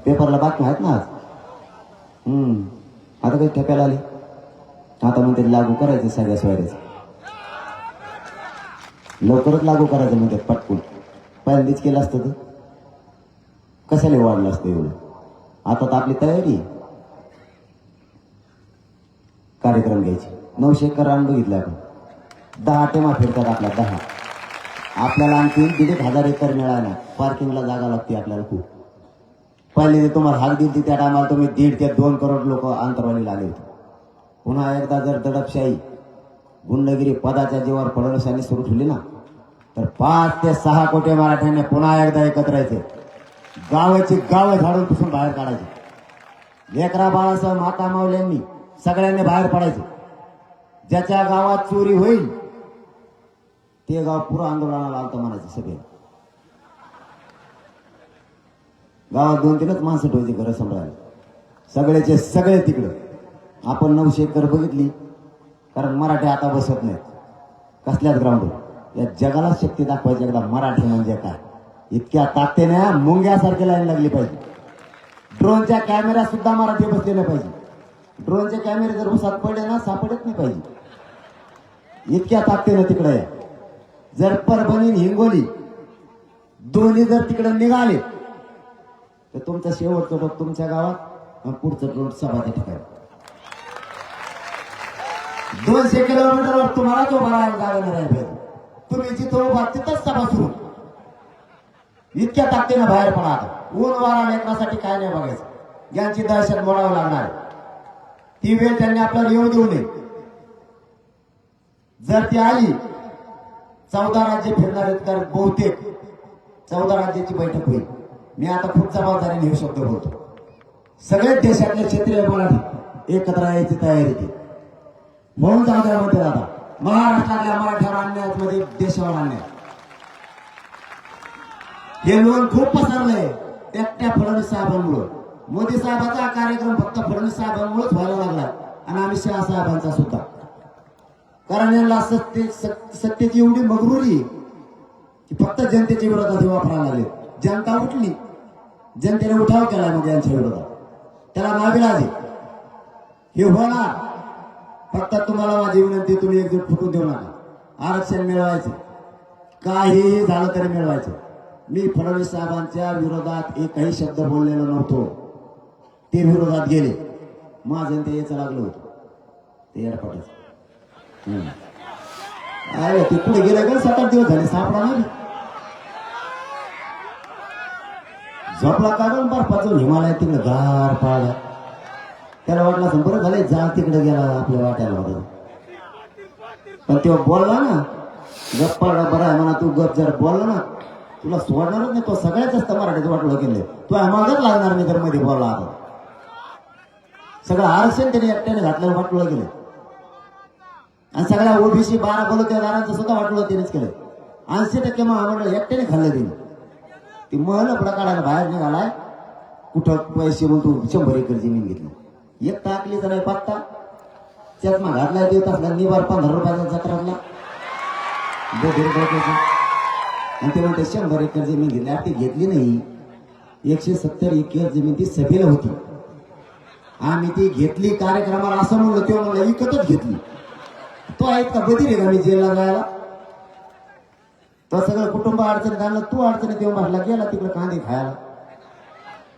पेपरला बातम्या आहेत ना आज. आता काही ठेप्याला आली. आता म्हणते लागू करायचं सगळ्या सोयऱ्याचं. लवकरच लागू करायचं म्हणतात पटकून. पहिल्यांदाच केलं असतं तर कशाला वाढलं असतं एवढं. आता तर आपली तयारी कार्यक्रम घ्यायचे. 900 एकर रान बघितलं आपण, 10 टेमा फिरतात आपल्या 10. आपल्याला आणखी 1,500 एकर मिळाला. पार्किंगला जागा लागते आपल्याला खूप. पहिले जे तुम्हाला हाक दिली त्या टायमाला तुम्ही 1.5 ते 2 करोड लोक आंतरवाली लागले होते. पुन्हा एकदा जर दडपशाही गुंडगिरी पदाच्या जीवावर फडणवीसांनी सुरू ठेवली ना, तर 5 ते 6 कोटी मराठ्यांनी पुन्हा एकदा एकत्र यायचे. गावाची गावं झाडून पुसून बाहेर काढायचे. लेकरा बाळासह माता माऊल्यांनी सगळ्यांनी बाहेर पडायचे. ज्याच्या गावात चोरी होईल ते गाव पुरं आंदोलनाला आलतं म्हणायचं. सगळे गावात 2-3च माणसं ठेवायची घरं सांभाळायला. सगळेचे सगळे तिकडं. आपण 900 एकर बघितली, कारण मराठी आता बसत नाही कसल्याच ग्राउंडवर. या जगाला शक्ती दाखवायची एकदा मराठी म्हणजे काय. इतक्या ताकदीने मुंग्यासारखी लाईन लागली पाहिजे. ड्रोनच्या कॅमेऱ्यात सुद्धा मराठी बसले नाही पाहिजे. ड्रोनचे कॅमेरे जर उसात पडले ना, सापडत नाही पाहिजे. इतक्या ताकदीने तिकडे या. जर परभणी हिंगोली दोन्ही जर तिकडे निघाले तर तुमचं शेवटचं टोक तुमच्या गावात, पुढचं टोक सभाच्या ठिकाणी. 200 किलोमीटरवर तुम्हाला तो भरायला जागा नाही. तुम्ही जिथं उभा तिथंच सभा सुरू. इतक्या ताकदीनं बाहेर पडा. आता ऊन वारा लेकरासाठी काय नाही बघायचं. ज्यांची दहशत मोडावं लागणार ती वेळ त्यांनी आपल्याला येऊ देऊ नये. जर ती आली, 14 राज्य फिरणार आहेत, तर बहुतेक 14 राज्याची बैठक होईल. मी आता खूप जबाबदारीने हे शब्द बोलतो. सगळ्याच देशातले क्षेत्रीय मराठी एकत्र यायची तयारी ती म्हणून जाऊद्यामध्ये आता महाराष्ट्रातल्या मराठ्यावर अन्यायामध्ये देशावर अन्याय हे लोन खूप पसरलंय एकट्या फडणवीस साहेबांमुळे. मोदी साहेबांचा कार्यक्रम फक्त फडणवीस साहेबांमुळेच व्हायला लागला आणि अमित शहा साहेबांचा सुद्धा. कारण यांना सत्तेची एवढी मगरुरी की फक्त जनतेच्या विरोधात वापरायला लागले. जनता उठली, जनतेने उठाव केला मग यांच्या विरोधात. त्याला नाविलाज आहे. हे होणार. फक्त तुम्हाला माझी विनंती, तुम्ही एकजूट फुटून देऊ नका. आरक्षण मिळवायचं, काहीही झालं तरी मिळवायचं. मी फडणवीस साहेबांच्या विरोधात एकही शब्द बोललेलो नव्हतो. ते विरोधात गेले, माझं ते याचं लागलं होतं. ते एअरपोर्टच अरे ते पुढे गेलं का 7-8 दिवस झाले सापडा नाही. झोपला का पण बर्फाचं हिमालय तिकडे गार पाडा. त्याला वाटलं असं बरं झालंय जा तिकडे गेला आपल्या वाट्याला होतं. पण तेव्हा बोलला ना, गप्प पाडा बरं आहे म्हणा. तू गप जर बोलला ना तुला सोडणारच नाही. तो सगळ्यात जास्त मराठीचं वाटलं केलं. तू मागच लागणार नाही तर मध्ये बोलला. आता सगळं आरक्षण त्याने एकट्याने घातल्यावर वाटलं गेलं. आणि सगळ्या ओबीसी 12 बलुतेदारांचं सुद्धा वाटलं त्यानेच केलं. 80% महामंडळ एकट्याने खाल्लं तिने. ती महल आपला काढायला बाहेर निघालाय. कुठं पैसे म्हणून तू 100 एकर जमीन घेतली. एक टाकली तर नाही पत्ता. चष्मा घातला देत असला निवार 15 रुपयाचा जत्रातला आणि ते म्हणते 100 एकर जमीन घेतली. ती घेतली नाही. 170 एकर जमीन ती सभेला होती. आम्ही ती घेतली कार्यक्रमाला असं म्हणलं. तेव्हा म्हणलं विकतच घेतली. तो आहेत का बधीर आहे का मी जेलला जायला. तो सगळं कुटुंब अडचणीत आणलं. तू अडचणीत येऊन म्हटला गेला तिकडे कांदे खायला.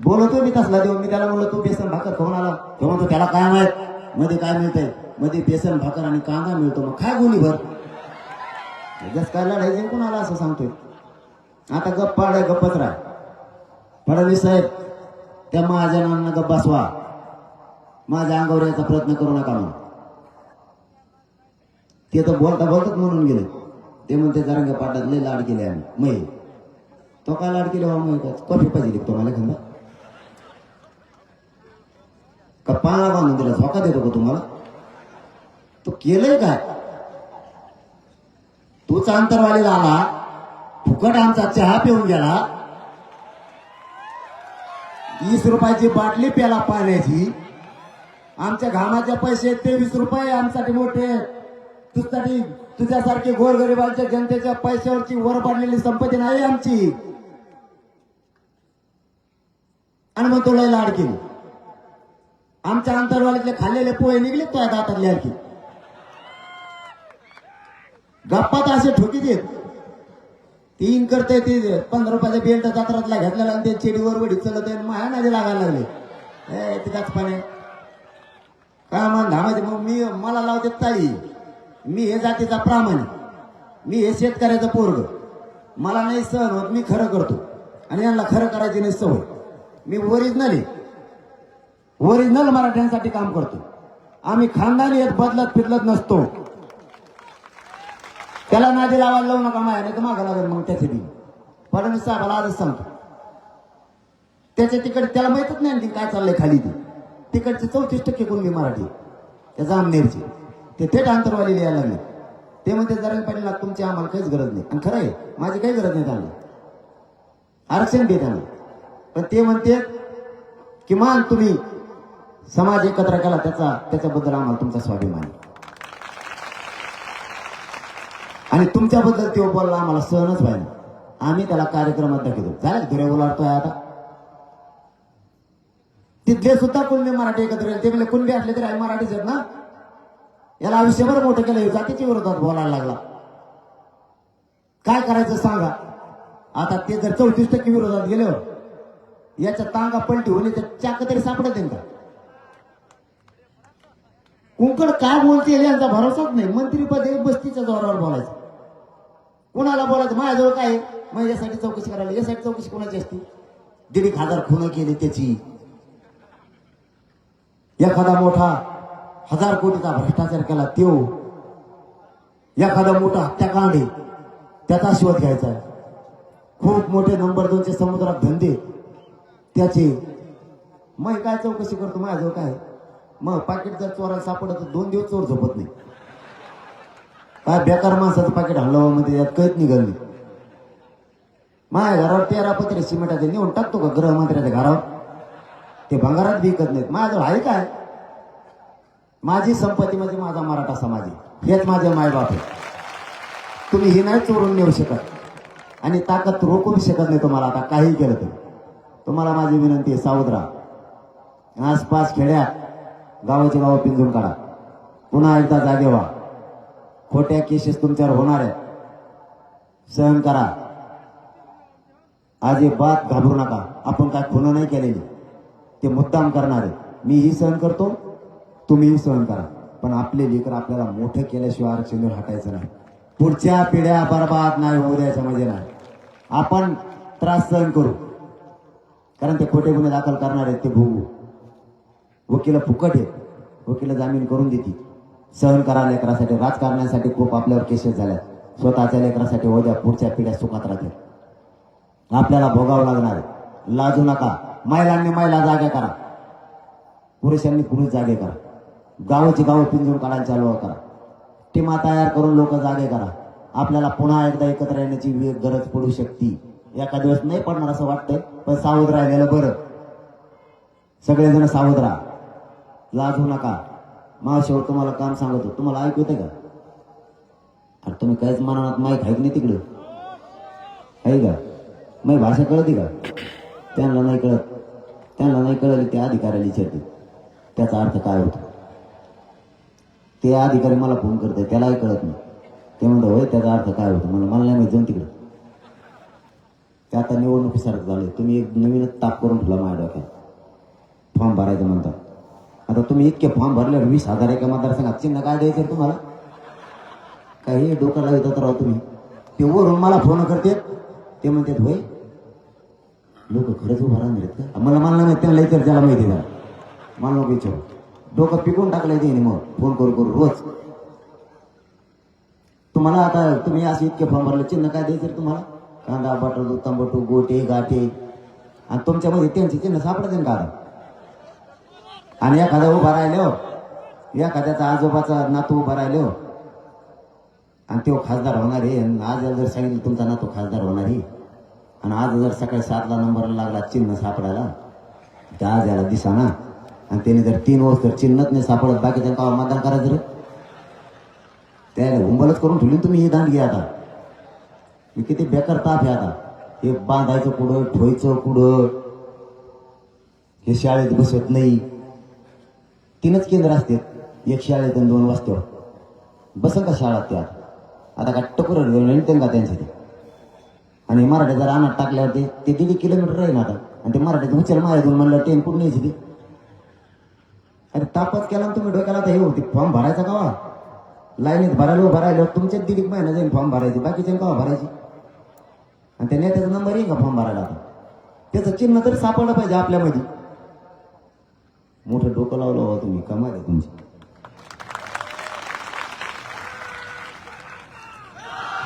बोलतो मी तसला देऊन. मी त्याला म्हणलं तू बेसन भाकर खाऊन आला. तो म्हणतो त्याला काय माहित मध्ये काय मिळतंय. मध्ये बेसन भाकर आणि कांदा मिळतो. मग काय गोणीभर जस काय लढायचं कोणाला असं सांगतोय. आता गप्प पाडाय गप्पच राह. फडणवीस साहेब त्या महाजनांना गप्प बसवा. माझ्या अंगावर याचा प्रयत्न करू नका म्हणून. ते तर बोलता बोलतात म्हणून गेले. ते म्हणते जरांगे पाटात लय लाड केले आम्ही. मै तो काय लाड केले बाबा. कॉफी पाहिजे तुम्हाला खंदा का पाला बांधून दिला झोका देतो का तुम्हाला. तो केलंय काय. तोच आंतरवालीला आला फुकट आमचा चहा पिऊन गेला. 20 रुपयाची बाटली प्याला पाण्याची. आमच्या घामाचे पैसे 23 रुपये आमच्यासाठी मोठे. तुझ्यासाठी तुझ्यासारखी गोरगरिबांच्या जनतेच्या पैशावरची वर पडलेली संपत्ती नाही आमची. आणि मग तो लय लाड केली. आमच्या आंतरवालीतले खाल्लेले पोहे निघले तो दातातले आणखी. गप्पात असे ठोकी देत. 3 करते ते 15 रुपयाचा बेल्ट जत्रातला घेतलेला आणि ते चेडीवर वडीत चलत आहे. माया नादी लागायला लागले. तिथाच पाणी काय मान धामाचे मग मी मला लावते ताळी. मी हे जातीचा प्रामाणिक, मी हे शेतकऱ्याचं पोरग, मला नाही सहन होत, मी खरं करतो आणि यांना खरं करायची नाही सवय. मी ओरिजिनल मराठ्यांसाठी काम करतो. आम्ही खानदानी येत बदलत फिरलत नसतो. त्याला नादी लावायला लावू नका माया, नाही तर मागा लागेल मग त्याचे बी. फडणवीस साहेबाला आजच सांगतो, त्याच्या तिकडे त्याला माहितच नाही आणखी काय चाललंय खाली. तिकडचे 34% कोणगी मराठी, त्या जामनेरचे ते थेट आंतरवाली यायला लागले. ते म्हणते जरा पाटील तुमची आम्हाला काहीच गरज नाही. आणि खरं आहे, माझी काही गरज नाही त्यांना, आरक्षण दे त्यांना. पण ते म्हणते किमान तुम्ही समाज एकत्र केला त्याच्याबद्दल आम्हाला तुमचा स्वाभिमान आहे. आणि तुमच्याबद्दल तो बोलला आम्हाला सहनच व्हायला. आम्ही त्याला कार्यक्रमात दाखवतो. झालं धुरे बोलावतोय आता. तिथले सुद्धा कुणबी मराठी एकत्र येईल. ते म्हणजे कुणबी असले तरी आहे मराठीच आहेत ना. याला आयुष्यभर मोठं केलं, जातीच्या विरोधात बोलायला लागला. काय करायचं सांगा. आता ते जर 34% विरोधात गेल्यावर याच्या टांगा पलटी होणे तर चाक तरी सापडत का. कुंकड काय बोलते यांचा भरोसाच नाही. मंत्रीपद बस्तीच्या जोरावर बोलायचं, कोणाला बोलायचं. माझ्याजवळ काय मग यासाठी चौकशी करायला. यासाठी चौकशी कोणाची असते. 1,500 खुनं केली त्याची. एखादा मोठा 1000 कोटीचा भ्रष्टाचार केला त्यो. एखादा मोठा हत्याकांड आहे त्याचा शोध घ्यायचा. खूप मोठे नंबर 2चे समुद्रात धंदे त्याचे. मग काय चौकशी करतो. माझ्याजवळ काय मग पाकिट जर चोराला सापडत 2 दिवस चोर झोपत नाही. काय बेकार माणसाचं पाकिट हलवा मध्ये यात कळत निघाल नाही. माझ्या घरावर 13 पत्रे सिमेंटाचे नेऊन टाकतो का गृहमंत्र्याच्या घरावर. ते भंगारात विकत नाहीत. माझ्याजवळ आहे काय. माझी संपत्ती म्हणजे माझा मराठा समाज आहे. हेच माझे मायबाप आहे. तुम्ही हे नाही चोरून नेऊ शकत आणि ताकद रोखू शकत नाही तुम्हाला. आता काही केलं तर तुम्हाला माझी विनंती आहे, सावध राहा. आसपास खेड्यात गावाचे गाव पिंजून काढा. पुन्हा एकदा जागे व्हा. खोट्या केसेस तुमच्यावर होणार आहेत, सहन करा. अजिबात घाबरू नका. आपण काय खुनं नाही केलेली, ते मुद्दाम करणारे. मीही सहन करतो, तुम्हीही सहन करा. पण आपले लेकर आपल्याला मोठं केल्याशिवाय आरक्षणावर हटायचं नाही. पुढच्या पिढ्या बरबाद नाही होऊ द्यायच्या म्हणजे नाही. आपण त्रास सहन करू, कारण ते खोटे गुन्हे दाखल करणार आहेत ते भोगू. वकील फुकट आहे, वकील जामीन करून देतील. सहन करा लेकरासाठी. राजकारणासाठी खूप आपल्यावर केसेस झाल्या. स्वतःच्या लेकरासाठी उद्या पुढच्या पिढ्या सुखात राहतील. आपल्याला भोगावं लागणार आहे. लाजू नका. महिलांनी महिला जागे करा, पुरुषांनी पुरुष जागे करा. गावाची गावं पिंजून काढायला चालू करा. टीमा तयार करून लोक जागे करा. आपल्याला पुन्हा एकदा एकत्र येण्याची गरज पडू शकते. एका दिवस नाही पडणार असं वाटतंय, पण सावध राहिलेलं बरं. सगळेजण सावध राहा, लाजू नका. मावशीवर तुम्हाला काम सांगतो, तुम्हाला ऐकू येते का. अरे तुम्ही काहीच मनात माहीत आहे की नाही तिकडं आहे का. माझी भाषा कळते का. त्यांना नाही कळत. त्यांना नाही कळली त्या अधिकाऱ्याला विचारते त्याचा अर्थ काय होतो. ते अधिकारी मला फोन करते, त्यालाही कळत नाही. ते म्हणतो होय त्याचा अर्थ काय होतो. मला नाही माहिती. जाऊन तिकडं. ते आता निवडणुकीसारखं झालं. तुम्ही एक नवीनच ताप करून ठेवला माझ्या डोक्यात. फॉर्म भरायचं म्हणतात. आता तुम्ही इतके फॉर्म भरले 20,000 एका मतदारसंघात. चिन्ह काय द्यायचं तुम्हाला. काही डोक्याला येतात राव तुम्ही. ते वरून मला फोन करते, ते म्हणतात होय लोक खरंच उभा राहणार आहेत का. मला नाही माहिती. त्यांना विचार, त्याला माहिती आहे. मला नको विचारू. डोकं पिकून टाकलंय ते मग फोन करू करू रोज. तुम्हाला आता तुम्ही असे इतके फॉर्म भरले, चिन्ह काय द्यायचं तुम्हाला. कांदा बटाटू तंबाटू गोटे गाठे. आणि तुमच्यामध्ये त्यांचे चिन्ह सापडते का. आणि एखादा उभा राहिले हो, एखाद्याचा आजोबाचा नातू उभा राहिले हो, आणि तो खासदार होणार आहे. आज जर सांगितलं तुमचा नातू खासदार होणार आहे, आणि आज जर सकाळी 7ला नंबरला लागला चिन्ह सापडायला, तर आज याला दिसाना. आणि त्याने जर 3 वर्ष जर चिन्हच नाही सापडत, बाकीच्या का मतदान करायचं रे. त्याला हुंबलच करून ठेवली तुम्ही ही दांडगी. आता हे किती बेकार ताप आहे. आता हे बांधायचं कुठं, ठेवायचं कुठं. हे शाळेत बसत नाही. 3च केंद्र असते, एक शाळेत आणि 2 वाजत्यावर. बसल का शाळा त्या. आता का टकोर नेमते का त्यांच्या ते. आणि मराठी जर अनाथ टाकल्यावर ते 1.5 किलोमीटर राहील आता. आणि ते मराठीत उचल मारायचं म्हणलं ट्रेन कुठून यायची ती. अरे तापच केला तुम्ही डोक्याला तर हे होती फॉर्म भरायचा का लाईनीत भरायला तुमच्याच दीड एक महिना जाईल फॉर्म भरायची बाकीचे का भरायची आणि त्या नेत्याचा नंबर येईल का फॉर्म भरायला आता त्याचं चिन्ह तरी सापडलं पाहिजे आपल्यामध्ये मोठं डोकं लावलं हो तुम्ही कमाल आहे तुमची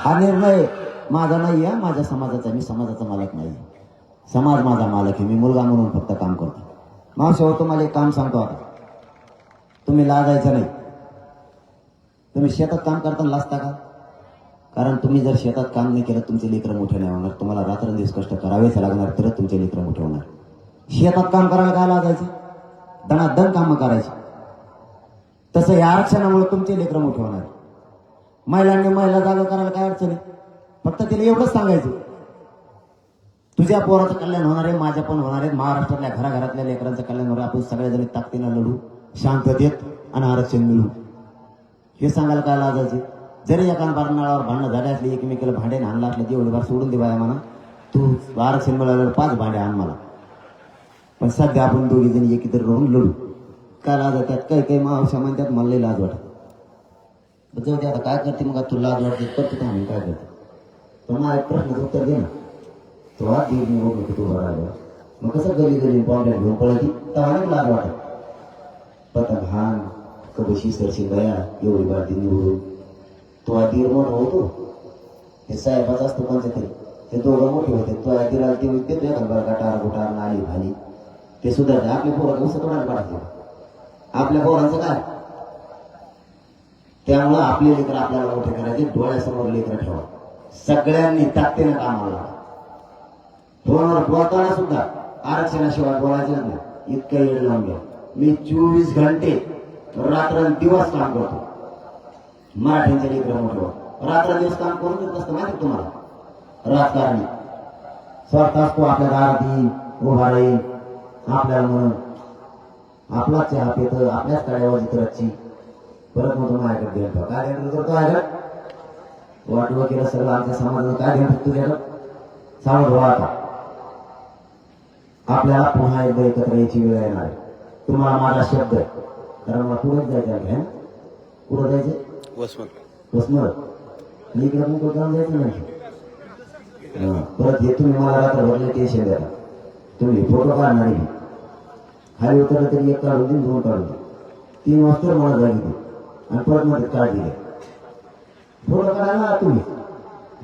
हा निर्णय माझा नाही आहे माझ्या समाजाचा मी समाजाचा मालक नाही समाज माझा मालक आहे मी मुलगा म्हणून फक्त काम करतो मावशी तुम्हाला एक काम सांगतो आता तुम्ही लाजायचं नाही तुम्ही शेतात काम करताना लाजता का कारण तुम्ही जर शेतात काम नाही केलं तुमचे लेकरं मोठे नाही होणार तुम्हाला रात्रंदिवस कष्ट करावेच लागणार तरच तुमचे लेकरं मोठे होणार शेतात काम करायला काय लाजायचं दणादण कामं करायची तसं या आरक्षणामुळे तुमचे लेकरं मोठे होणार महिलांनी महिला जागा करायला काय अडचण आहे फक्त तिला एवढंच सांगायचं तुझ्या पोराचं कल्याण होणार आहे माझ्या पण होणार आहे महाराष्ट्रातल्या घराघरातल्या लेकरांचं कल्याण होणार आपण सगळेजण ताकदीनं लढू शांततेत आणि आरक्षण मिळू हे सांगायला काय लाजायचे जरी एका बारनाळावर भांडणं झाले असले एकमेकाला भांडे आणला असलं तेवढे बार सोडून दे बाया म्हणा तू आरक्षण मिळाल्यावर 5 भांडे आण मला पण सध्या आपण दोघी जणी एकत्र राहून लढू काय लाज त्यात काही काही मावशा म्हणतात मला लाज वाटत जाऊ दे आता काय करते मग तुला लाज वाटते करते आम्ही काय करते पण मला एक प्रश्नाचं उत्तर दे ना तो आज दीड निवडणूक तू भरायला मग कसं गली गली पावड्या घेऊन पळायची तर अनेक लाज वाटत पता घाण कबशी सरशी गया एवढी बारती निवडून तो आधी मोठा होतो हे साहेबाच असतो कोणत्या तरी ते दोघं मोठे होते तो आधी ते देतो एखादा गटार गुटार नाली भाली ते सुधारते आपल्या पोराचं कसं तोडायला पाडायचं आपल्या पोरांचं काय त्यामुळं आपले लेकर आपल्याला मोठे करायचे डोळ्यासमोर लेकर ठेवा सगळ्यांनी ताकदीनं कामाला फोनवर बोलताना सुद्धा आरक्षणाशिवाय बोलायचं नाही इतकं येड लावून घ्या मी 24 घंटे रात्रंदिवस काम करतो मराठ्यांच्या लेकरं मोठं रात्रंदिवस काम करून देत असतं माहिती तुम्हाला राजकारणी स्वार्थ असतो आपल्या दारात येईल उभा राहील आपल्याला म्हणून आपलाच चहा पेत आपल्याच कड्यावर जितरची परत मग माझ्याकडे देतो काय देतो करतो माझ्याकडे वाटवं केलं सगळं आमच्या समाजानं काय देतो तुझ्याकडं सावध व्हा आता आपल्याला पुन्हा एकदा एकत्र यायची वेळ येणार आहे तुम्हाला माझा शब्द कारण मला पुढेच जायचं घ्या पुढं जायचं वसमत मी इकडे पण जाऊन जायचं नाही परत हे तुम्ही मला रात्र भरले टेन्शन द्या तुम्ही फोटो काढणार खाली उतरलं तरी 1 काढून देईन 2 काढून देईन 3 वाजता मला जायचं आणि परत मध्ये काढ दिले फोटो काढायला तुम्ही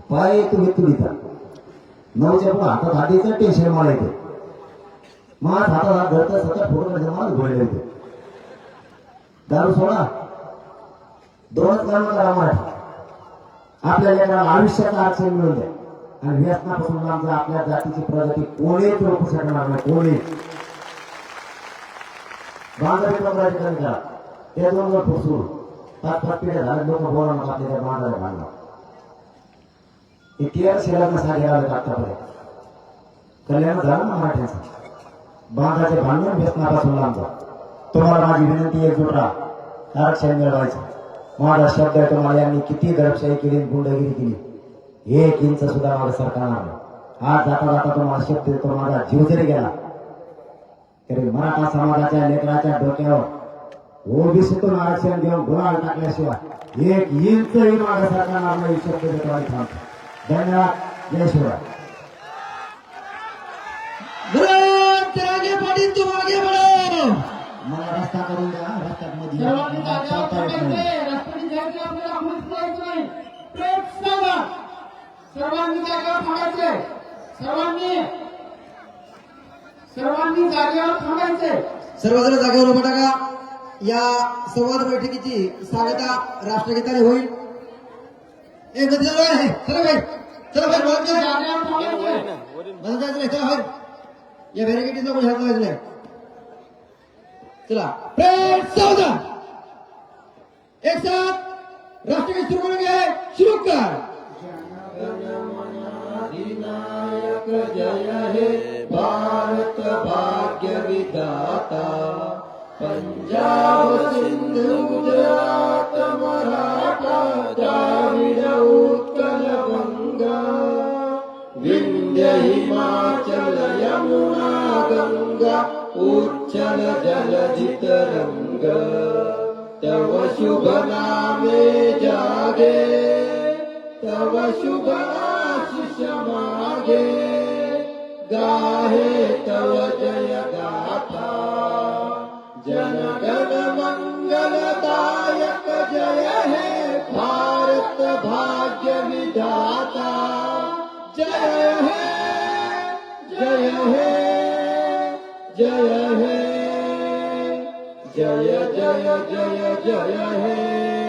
पाय तुम्ही तुम्ही 9च्या पुढे हातात हात द्यायचं टेन्शन मला येते माझ हातात हात धरता सतत फोटो काढायचं मला घोळले होते दारू सोडा 2च कामं करा मराठी आपल्या लेकराला आयुष्याचं आरक्षण मिळून द्या आणि व्यसनापासून आमच्या आपल्या जातीची प्रगती कोणीच रोखू शकणार नाही कोणी बांधवी प्रकाराची कमी करा ते 2 वर फुसून 5-5 पिढ्या झाले लोक बोला मग आपल्या त्या बांधायला बांधला हे 13 शिलांना सागे आले आतापर्यंत कल्याण झालं ना मराठ्यांचं बांधाचे भांडण व्यसनापासून आमचा तुम्हाला माझी विनंती एकजूट राहा आरक्षण मिळवायचं माझा शब्द आहे तुम्हाला यांनी किती दडपशाही केली गुंडगिरी केली 1 इंच सुद्धा माझं सरकार नाही आज जाता जाता तुम्हाला शब्द देतो माझा जीव जरी गेला तरी मराठा समाजाच्या लेकराच्या डोक्यावर ओबीसीतून आरक्षण घेऊन गुलाल टाकल्याशिवाय 1 इंचही माझं सरकार नाही शब्द देतो आणि थांबतो धन्यवाद जय शिवराय तुम आगे बढ़ो मला रस्ता करून द्या रस्त्यात मध्ये सर्वांनी जागेवर थांबायचे रस्त्याने जायचे आपल्याला आम्हाला जायचं नाही प्रेस सांगा सर्वांनी जागेवर थांबायचे सर्वांनी जागेवर थांबायचे सर्वजण जागेवर उभा टाका या संवाद बैठकीची सांगता राष्ट्रगीताने होईल एक गती चालू आहे चला भाई जागेवर थांबायचे मला जायचं नाही चला भाई या व्हेरिगेटीचा कोणी हात लावायचं नाही चला प्रेस सावधान एक साथ राष्ट्रगीत सुरू करेंगे शुरू कर अधिनायक जय हे भारत भाग्य विधाता पंजाब सिंधु गुजरात मराठा द्राविड उत्कल गंगा विंध्य हिमाचल यमुना गंगा गंगा उच्छल जलधि तरंग तव शुभ नामे जागे तव शुभ आशीष मागे गाहे तव जय गाथा जन गण मंगलदायक जय हे भारत भाग्य विधाता जय हे जय हे जय हे जय जय जय जय हे